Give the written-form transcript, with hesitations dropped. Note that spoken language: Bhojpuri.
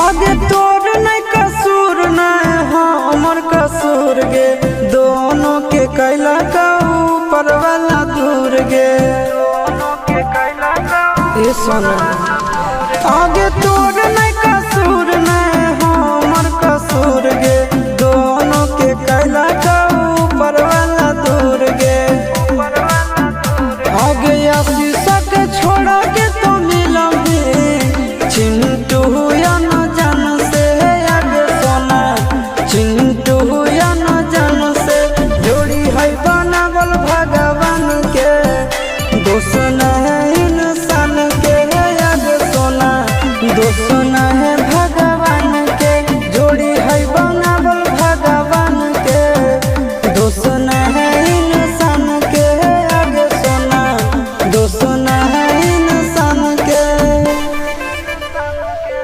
आगे तोर नहीं कसूर नहीं हमर कसूर गे दोनों के कैला का ऊपर वाला दूर गे ये सोना आगे तोर नहीं कसूर नहीं हमर कसूर गे दोनों के कैला का ऊपर वाला दूर गे आगे शीशा के छोड़ा के तो मिलोगे चिंटू या न जान से आगे सोना चिंटू या न जान से जोड़ी है बनावल भगवान के दोष न है इंसान के आगे सोना दोष न है भगवान।